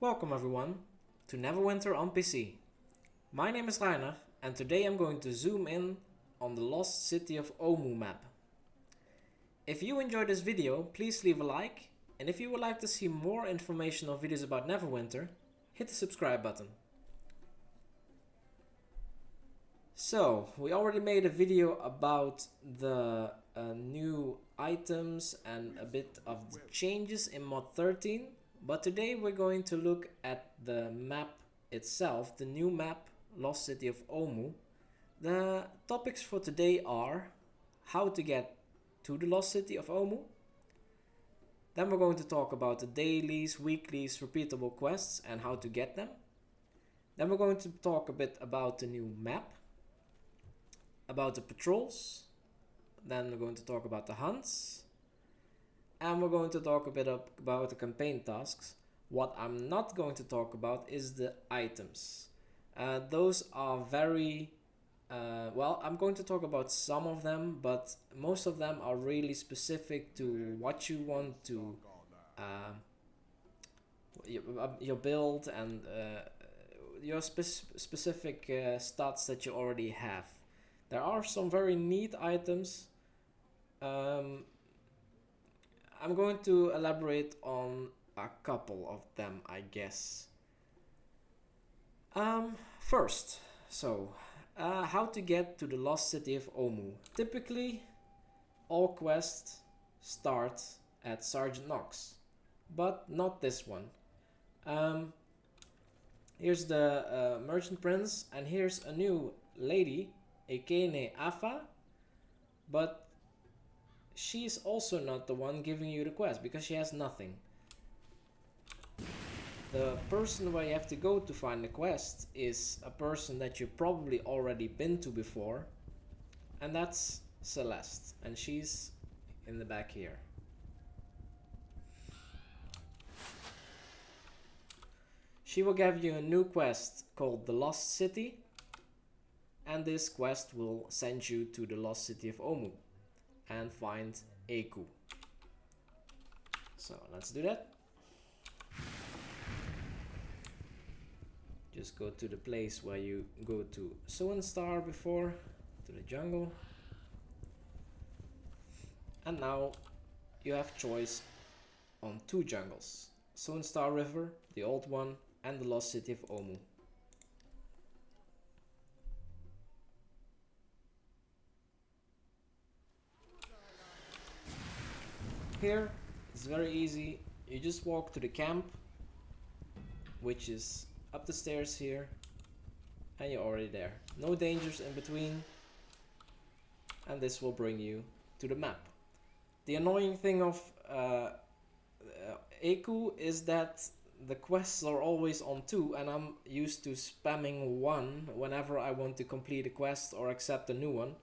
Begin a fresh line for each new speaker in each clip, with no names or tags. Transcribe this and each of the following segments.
Welcome everyone to Neverwinter on PC. My name is Rainer and today I'm going to zoom in on the Lost City of Omu map. If you enjoyed this video, please leave a like, and if you would like to see more informational videos about Neverwinter, hit the subscribe button. So, we already made a video about the new items and a bit of the changes in mod 13. But today we're going to look at the map itself, the new map, Lost City of Omu. The topics for today are how to get to the Lost City of Omu. Then we're going to talk about the dailies, weeklies, repeatable quests and how to get them. Then we're going to talk a bit about the new map, about the patrols. Then we're going to talk about the hunts. And we're going to talk a bit about the campaign tasks. What I'm not going to talk about is the items. Those are very... well, I'm going to talk about some of them, but most of them are really specific to what you want to... your build and your specific stats that you already have. There are some very neat items. I'm going to elaborate on a couple of them, I guess. First, how to get to the Lost City of Omu. Typically, all quests start at Sergeant Knox, but not this one. Here's the Merchant Prince, and here's a new lady, Ekene Afa, but she's also not the one giving you the quest because she has nothing. The person where you have to go to find the quest is a person that you've probably already been to before, and that's Celeste, and she's in the back here. She will give you a new quest called the Lost City, and this quest will send you to the Lost City of Omu and find Eku. So let's do that. Just go to the place where you go to Star before, to the jungle. And now you have choice on two jungles. Star River, the old one, and the Lost City of Omu. Here, it's very easy. You just walk to the camp, which is up the stairs here, and you're already there. No dangers in between, and this will bring you to the map. The annoying thing of Eku is that the quests are always on 2, and I'm used to spamming 1 whenever I want to complete a quest or accept a new one.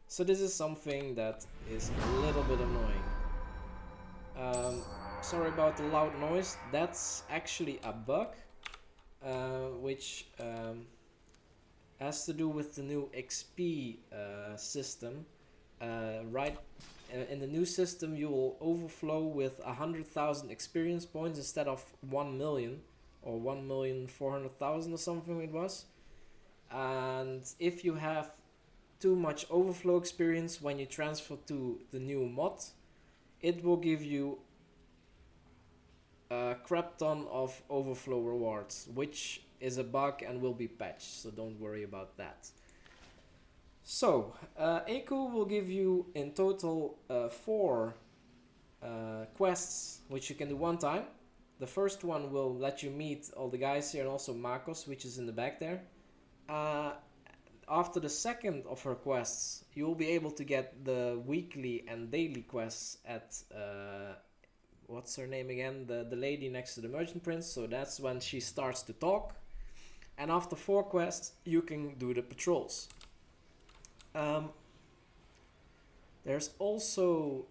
So this is something that is a little bit annoying. Sorry about the loud noise. That's actually a bug, which has to do with the new XP system. Right in the new system, you will overflow with 100,000 experience points instead of 1 million or 1,400,000 or something it was. And if you have too much overflow experience when you transfer to the new mod, it will give you a crap ton of overflow rewards, which is a bug and will be patched, so don't worry about that. So, Eku will give you in total 4 quests, which you can do one time. The first one will let you meet all the guys here and also Marcos, which is in the back there. After the second of her quests, you will be able to get the weekly and daily quests at, what's her name again? The lady next to the Merchant Prince, so that's when she starts to talk. And after 4 quests, you can do the patrols. There's also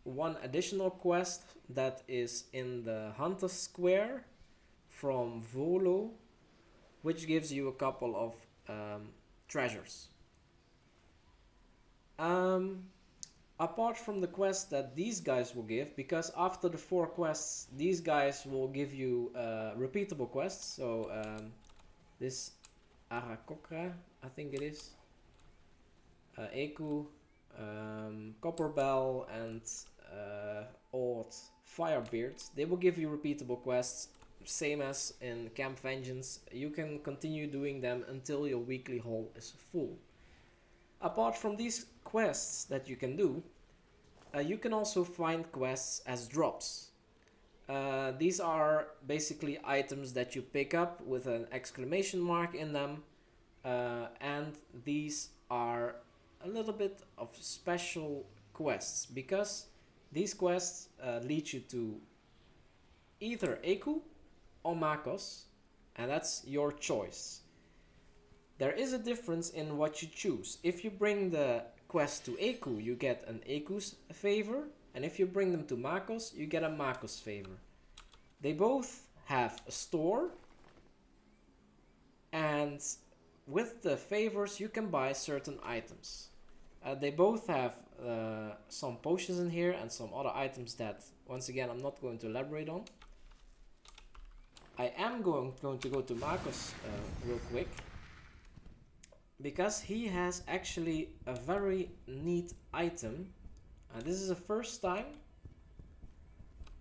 one additional quest that is in the Hunter Square from Will-O, which gives you a couple of treasures. apart from the quest that these guys will give, because after the 4 quests, these guys will give you repeatable quests. So this Arakokra, I think it is, Eku, Copperbell, and Odd Firebeard, they will give you repeatable quests, same as in Camp Vengeance. You can continue doing them until your weekly haul is full. Apart from these quests that you can do, you can also find quests as drops. These are basically items that you pick up with an exclamation mark in them, and these are a little bit of special quests, because these quests lead you to either Eku or Makos, and that's your choice. There is a difference in what you choose. If you bring the quest to Eku, you get an Eku's favor, and if you bring them to Makos, you get a Makos favor. They both have a store, and with the favors you can buy certain items. They both have some potions in here and some other items that, once again, I'm not going to elaborate on. I am going to go to Makos real quick, because he has actually a very neat item. This is the first time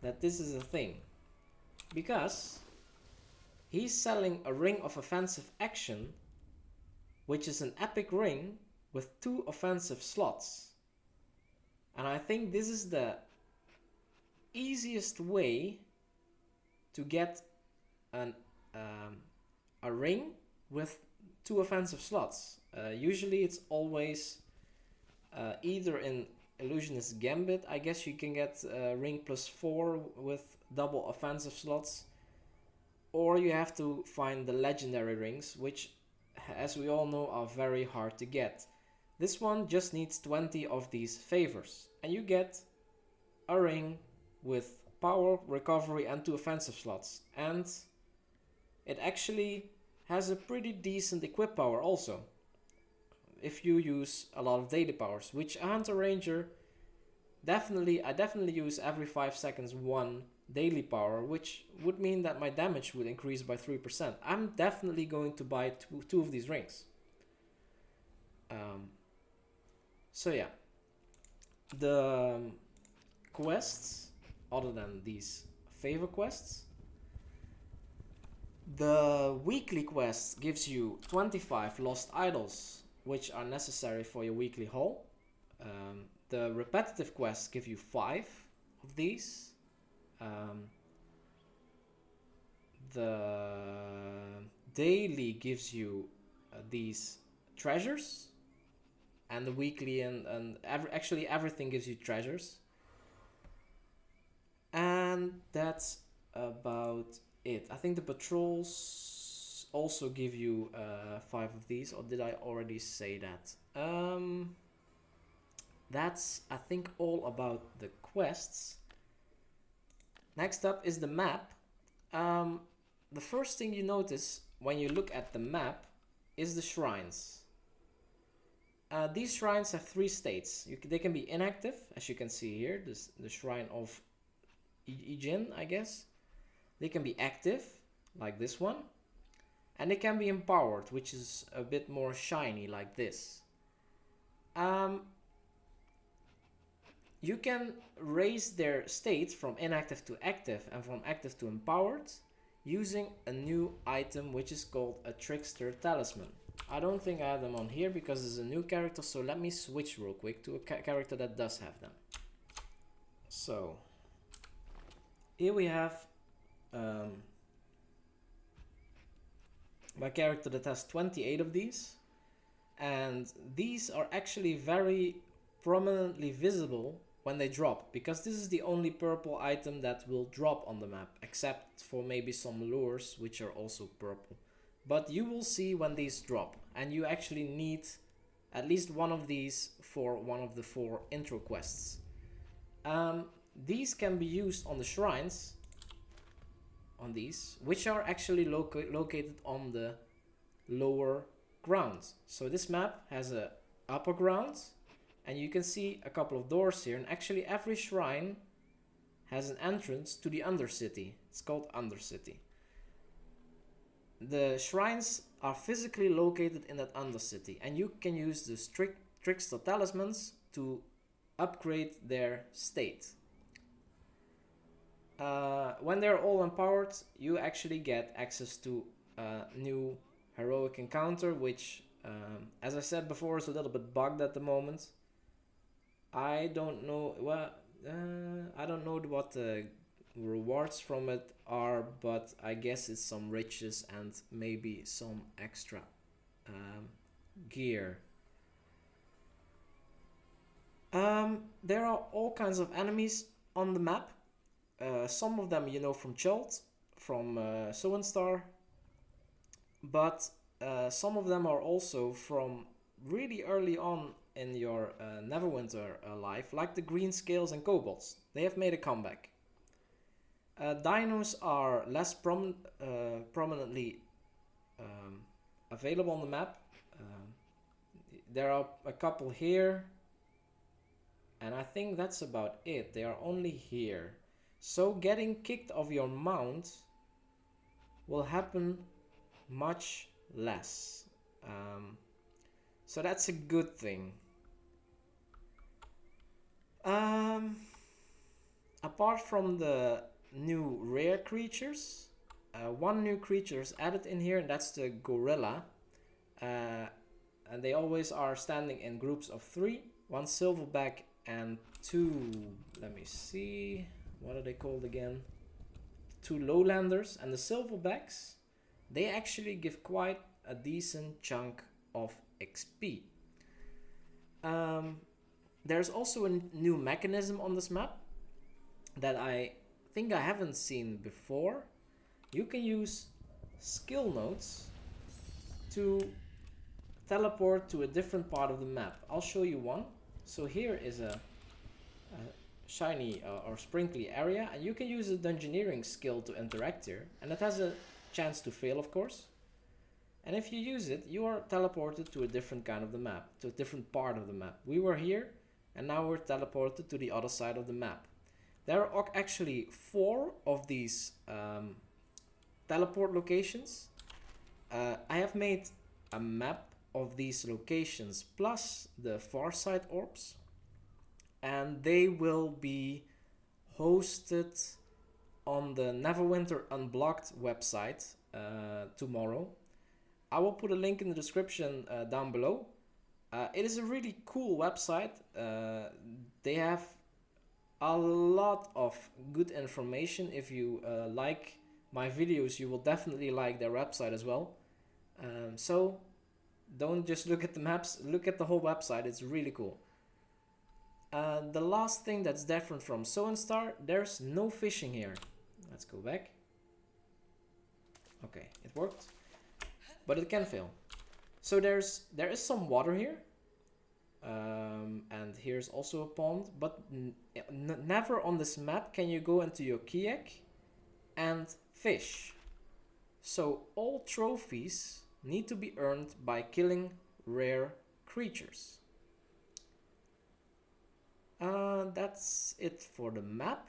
that this is a thing, because he's selling a ring of offensive action, which is an epic ring with 2 offensive slots. And I think this is the easiest way to get a ring with 2 offensive slots. Usually it's always either in Illusionist Gambit, I guess you can get ring +4 with double offensive slots, or you have to find the legendary rings, which, as we all know, are very hard to get. This one just needs 20 of these favors, and you get a ring with power, recovery, and 2 offensive slots. And it actually has a pretty decent equip power also, if you use a lot of daily powers, which a Hunter Ranger I definitely use every 5 seconds 1 daily power, which would mean that my damage would increase by 3%. I'm definitely going to buy two of these rings. So yeah, the quests, other than these favor quests, the weekly quest gives you 25 lost idols, which are necessary for your weekly haul. The repetitive quests give you 5 of these. The daily gives you these treasures, and the weekly and actually everything gives you treasures. And that's about it. I think the patrols also give you 5 of these, or did I already say that? That's, I think, all about the quests. Next up is the map. The first thing you notice when you look at the map is the shrines. These shrines have 3 states. They can be inactive, as you can see here, the shrine of Ijin, I guess. They can be active, like this one. And they can be empowered, which is a bit more shiny, like this. You can raise their state from inactive to active and from active to empowered using a new item which is called a Trickster Talisman. I don't think I have them on here because it's a new character, so let me switch real quick to a character that does have them. So here we have my character that has 28 of these, and these are actually very prominently visible when they drop, because this is the only purple item that will drop on the map, except for maybe some lures which are also purple. But you will see when these drop, and you actually need at least one of these for one of the 4 intro quests. These can be used on the shrines, on these, which are actually located on the lower ground. So this map has a upper ground and you can see a couple of doors here, and actually every shrine has an entrance to the Undercity. It's called Undercity. The shrines are physically located in that Undercity, and you can use the Trickster Talismans to upgrade their state. When they're all empowered, you actually get access to a new heroic encounter, which, as I said before, is a little bit bugged at the moment. I don't know I don't know what the rewards from it are, but I guess it's some riches and maybe some extra gear. There are all kinds of enemies on the map. Some of them you know from Chult, from Star, but some of them are also from really early on in your Neverwinter life, like the Greenscales and Kobolds. They have made a comeback. Dinos are less prominently available on the map. There are a couple here, and I think that's about it. They are only here. So getting kicked off your mount will happen much less. So that's a good thing. Apart from the new rare creatures, one new creature is added in here, and that's the gorilla. And they always are standing in groups of 3, 1 silverback and 2, let me see, what are they called again? 2 lowlanders. And the silverbacks, they actually give quite a decent chunk of XP. There's also a new mechanism on this map that I think I haven't seen before. You can use skill nodes to teleport to a different part of the map. I'll show you one. So here is a shiny or sprinkly area, and you can use a dungeoneering skill to interact here, and it has a chance to fail, of course. And if you use it, you are teleported to a different kind of the map, to a different part of the map. We were here, and now we're teleported to the other side of the map. There are actually 4 of these teleport locations. I have made a map of these locations plus the far side orbs, and they will be hosted on the Neverwinter Unblocked website tomorrow. I will put a link in the description down below. It is a really cool website. They have a lot of good information. If you like my videos, you will definitely like their website as well. So don't just look at the maps, look at the whole website. It's really cool. The last thing that's different from Star, there's no fishing here. Let's go back. Okay, it worked, but it can fail. So there is some water here, and here's also a pond, but never on this map can you go into your kayak and fish. So all trophies need to be earned by killing rare creatures. That's it for the map.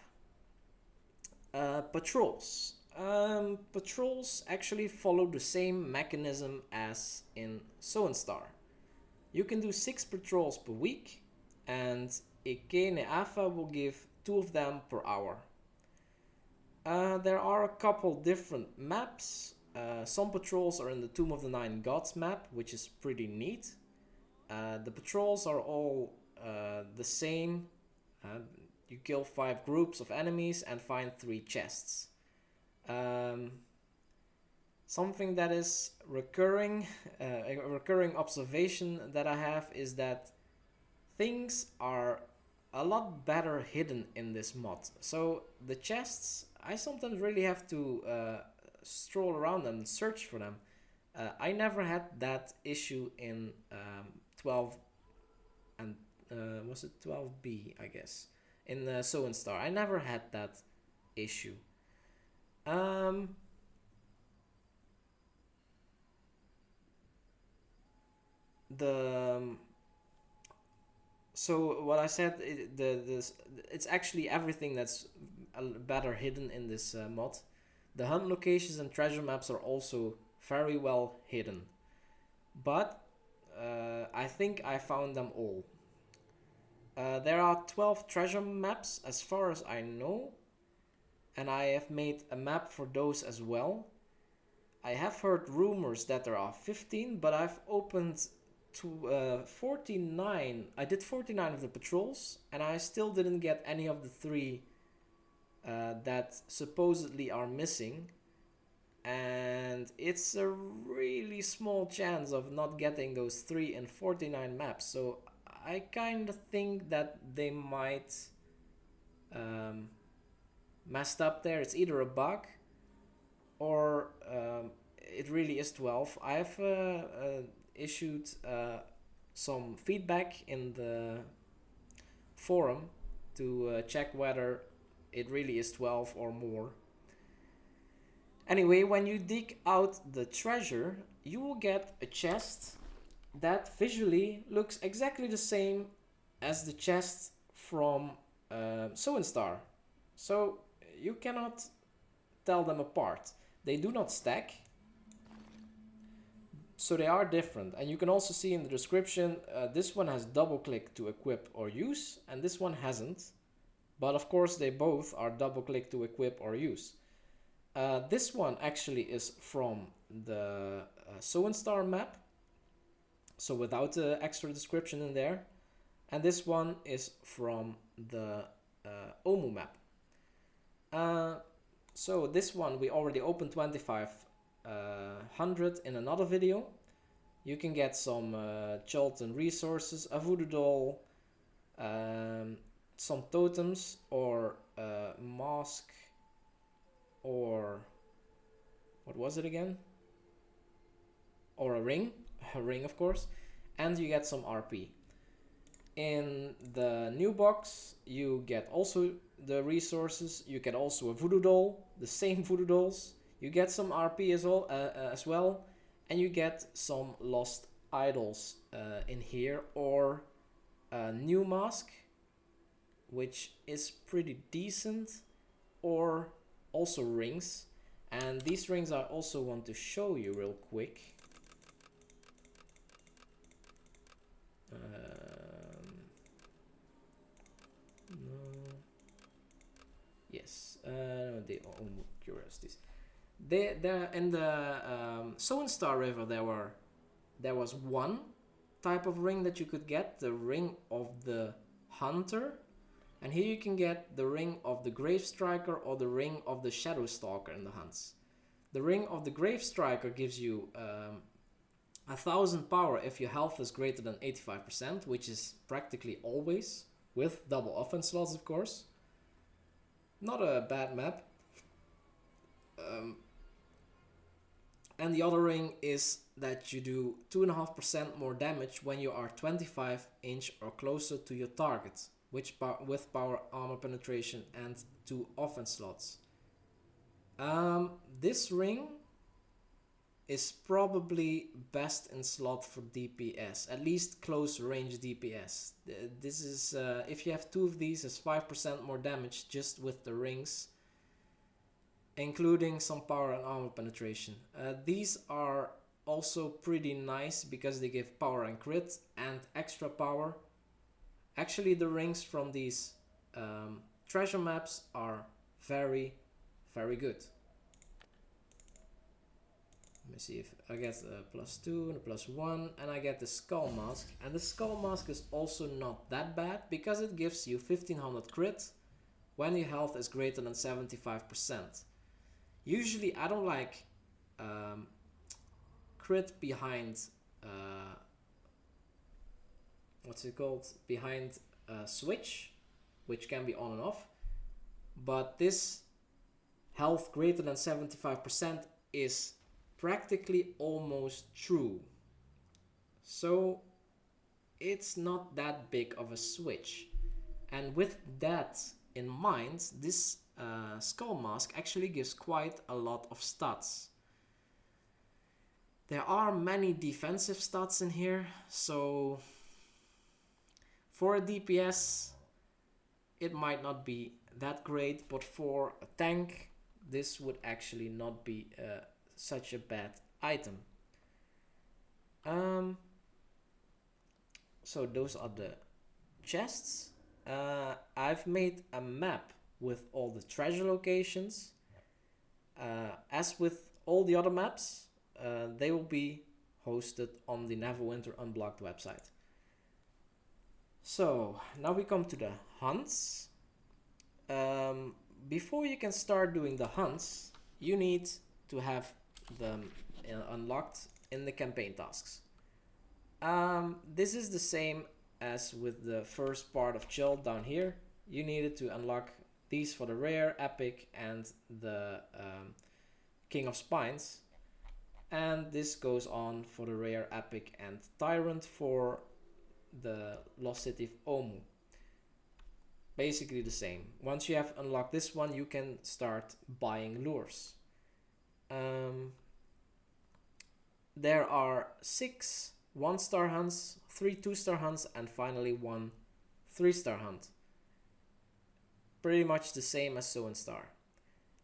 Patrols. Patrols actually follow the same mechanism as in Star. You can do 6 patrols per week, and Ike Neafa will give 2 of them per hour. There are a couple different maps. Some patrols are in the Tomb of the Nine Gods map, which is pretty neat. The patrols are all the same. You kill 5 groups of enemies and find 3 chests. Something that is recurring, a recurring observation that I have is that things are a lot better hidden in this mod. So the chests, I sometimes really have to stroll around and search for them. I never had that issue in 12 and was it 12B, I guess, in Star. I never had that issue. The So what I said, it's actually everything that's better hidden in this mod. The hunt locations and treasure maps are also very well hidden, but I think I found them all. There are 12 treasure maps as far as I know, and I have made a map for those as well. I have heard rumors that there are 15, but I've opened to 49. I did 49 of the patrols, and I still didn't get any of the 3 that supposedly are missing. And it's a really small chance of not getting those 3 in 49 maps. So I kind of think that they might messed up there. It's either a bug or it really is 12. I've issued some feedback in the forum to check whether it really is 12 or more. Anyway, when you dig out the treasure, you will get a chest that visually looks exactly the same as the chest from Star. So you cannot tell them apart. They do not stack, so they are different. And you can also see in the description, this one has double click to equip or use, and this one hasn't. But of course they both are double click to equip or use. This one actually is from the Star map, so without the extra description in there. And this one is from the Omu map. So this one we already opened 2500 in another video. You can get some Cholton resources, a voodoo doll, some totems, or a mask, or what was it again? Or a ring of course, and you get some RP. In the new box you get also the resources, you get also a voodoo doll, the same voodoo dolls, you get some RP as well, and you get some lost idols in here, or a new mask, which is pretty decent, or also rings. And these rings I also want to show you real quick. Yes, the curiosities. There in the Star River there was one type of ring that you could get, the ring of the hunter, and here you can get the ring of the Grave Striker or the ring of the Shadow Stalker in the hunts. The ring of the Grave Striker gives you 1000 power if your health is greater than 85%, which is practically always, with double offense slots of course. Not a bad map. And the other ring is that you do 2.5% more damage when you are 25 inch or closer to your target, with power, armor penetration, and 2 offense slots. This ring is probably best in slot for DPS, at least close range DPS. This is if you have 2 of these, it's 5% more damage just with the rings, including some power and armor penetration. These are also pretty nice because they give power and crit and extra power. Actually, the rings from these treasure maps are very, very good. Let me see if I get a +2 and a +1, and I get the skull mask. And the skull mask is also not that bad because it gives you 1500 crit when your health is greater than 75%. Usually I don't like crit behind what's it called, behind switch, which can be on and off, but this health greater than 75% is practically almost true, so it's not that big of a switch. And with that in mind, this skull mask actually gives quite a lot of stats. There are many defensive stats in here, so For a DPS, it might not be that great, but for a tank, this would actually not be such a bad item. So those are the chests. I've made a map with all the treasure locations. As with all the other maps, they will be hosted on the Neverwinter Unblocked website. So now we come to the hunts. Before you can start doing the hunts, you need to have them unlocked in the campaign tasks. This is the same as with the first part of Chill down here. You needed to unlock these for the rare, epic, and the King of Spines. And this goes on for the rare, epic, and Tyrant for the Lost City of Omu. Basically the same. Once you have unlocked this one, you can start buying lures. There are 6 1-star hunts, 3 2-star hunts, and finally 1 3-star hunt. Pretty much the same as So and Star.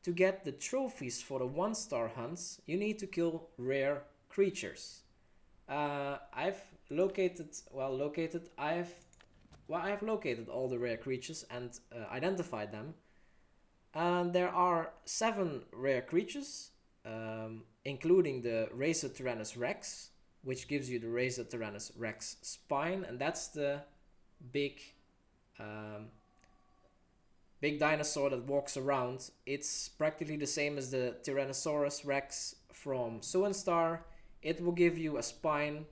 To get the trophies for the 1-star hunts, you need to kill rare creatures. I've located all the rare creatures and identified them. There are 7 rare creatures, including the Razortyrannus Rex, which gives you the Razortyrannus Rex Spine, and that's the big dinosaur that walks around. It's practically the same as the Tyrannosaurus Rex from So and Star. It will give you a spine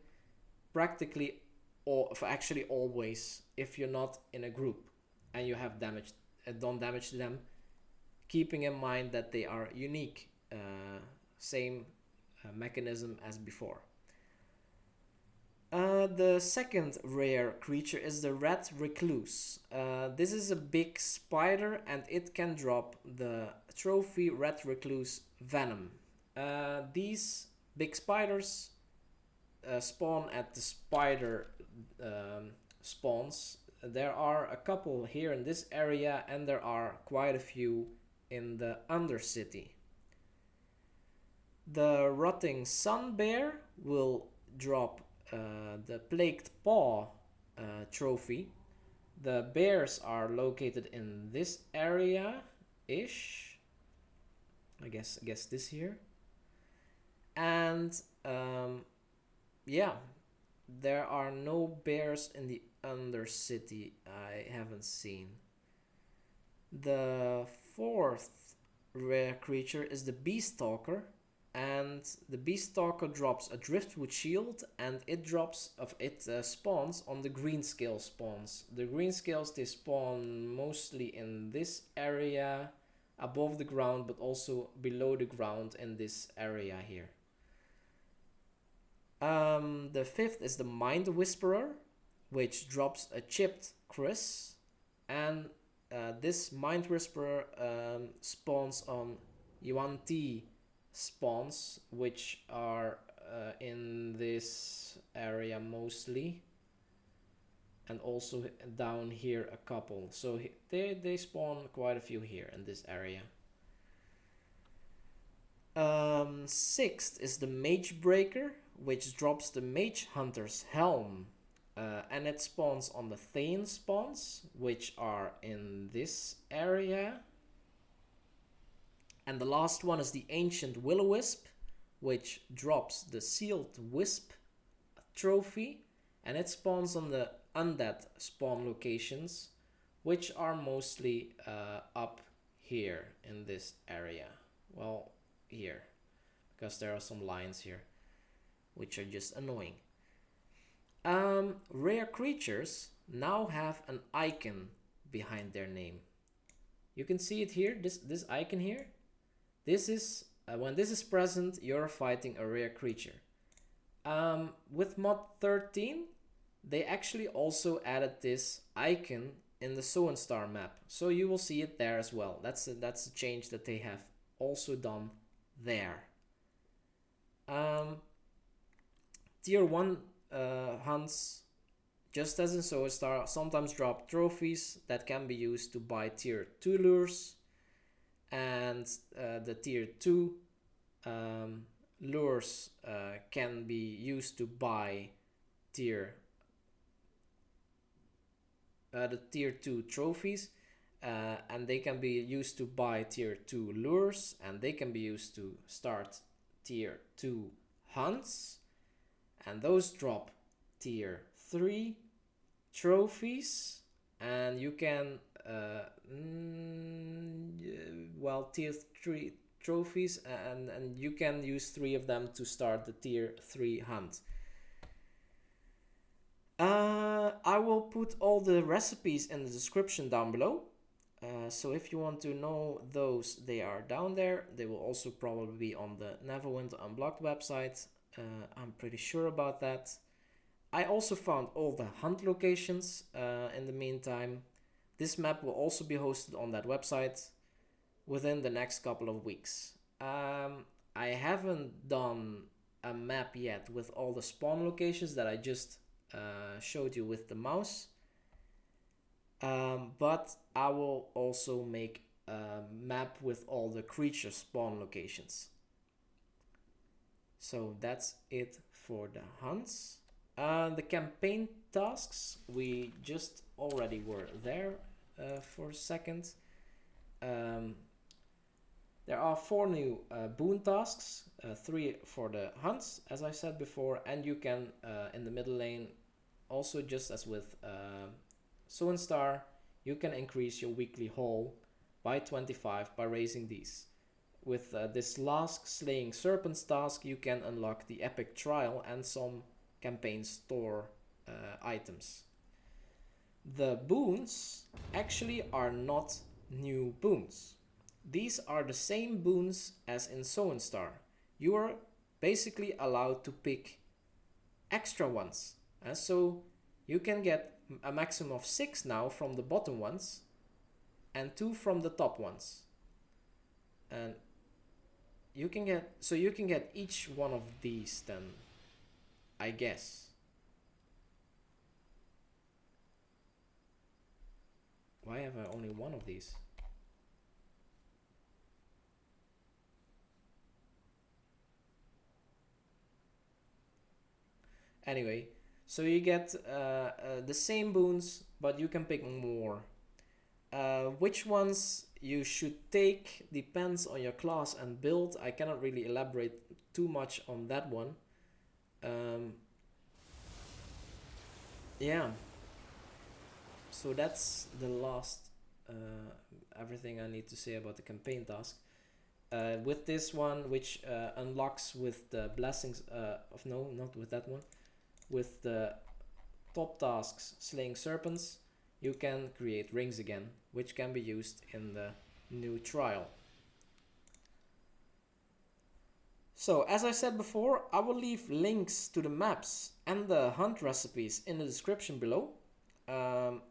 practically, or actually always, if you're not in a group and you have done damage to them, keeping in mind that they are unique, same mechanism as before. The second rare creature is the Red Recluse. This is a big spider and it can drop the trophy Red Recluse Venom. These big spiders spawn at the spider spawns. There are a couple here in this area and there are quite a few in the Undercity. The Rotting Sun Bear will drop the Plagued Paw trophy. The bears are located in this area-ish. I guess this here. And yeah, there are no bears in the Undercity. I haven't seen. The fourth rare creature is the Beastalker. And the Beastalker drops a Driftwood Shield, and it spawns on the Greenscale spawns. The Greenscales, they spawn mostly in this area, above the ground, but also below the ground in this area here. The fifth is the Mind Whisperer, which drops a Chipped Kris, and this Mind Whisperer spawns on Yuan-Ti spawns, which are in this area mostly, and also down here a couple. So they spawn quite a few here in this area. Sixth is the Magebreaker, which drops the Magehunter's Helm, and it spawns on the Thayan spawns, which are in this area. And the last one is the Ancient Will-O Wisp, which drops the Sealed Whisp trophy, and it spawns on the Undead spawn locations, which are mostly up here in this area. Well, here, because there are some lines here, which are just annoying. Rare creatures now have an icon behind their name. You can see it here, this icon here. This is, when this is present, you're fighting a rare creature. With mod 13, they actually also added this icon in the So and Star map. So you will see it there as well. That's a change that they have also done there. Tier 1 hunts just as in Soul Star, sometimes drop trophies that can be used to buy tier 2 lures, and the tier 2 lures can be used to buy the tier 2 trophies, and they can be used to buy tier 2 lures, and they can be used to start tier 2 hunts, and those drop tier 3 trophies, and you can tier 3 trophies, and you can use 3 of them to start the tier 3 hunt. I will put all the recipes in the description down below, so if you want to know those, they are down there. They will also probably be on the Neverwinter Unblocked website. I'm pretty sure about that. I also found all the hunt locations in the meantime. This map will also be hosted on that website within the next couple of weeks. I haven't done a map yet with all the spawn locations that I just showed you with the mouse, but I will also make a map with all the creature spawn locations. So that's it for the hunts. The campaign tasks, we just already were there for a second. There are 4 new boon tasks, 3 for the hunts, as I said before, and you can, in the middle lane, also just as with Soul Star, you can increase your weekly haul by 25 by raising these. With this last Slaying Serpents task, you can unlock the Epic Trial and some campaign store items. The boons actually are not new boons. These are the same boons as in Soul Star. You are basically allowed to pick extra ones, and so you can get a maximum of 6 now from the bottom ones and 2 from the top ones, and you can get each one of these then, I guess. Why have I only one of these? Anyway, so you get the same boons, but you can pick more. Which ones you should take depends on your class and build. I cannot really elaborate too much on that one. Yeah. So that's the last everything I need to say about the campaign task. With this one, which unlocks with the blessings no, not with that one. With the top tasks, Slaying Serpents, you can create rings again, which can be used in the new trial. So, as I said before, I will leave links to the maps and the hunt recipes in the description below.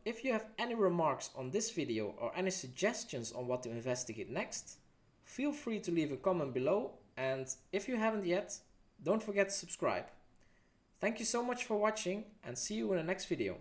If you have any remarks on this video or any suggestions on what to investigate next, feel free to leave a comment below, and if you haven't yet, don't forget to subscribe. Thank you so much for watching, and see you in the next video.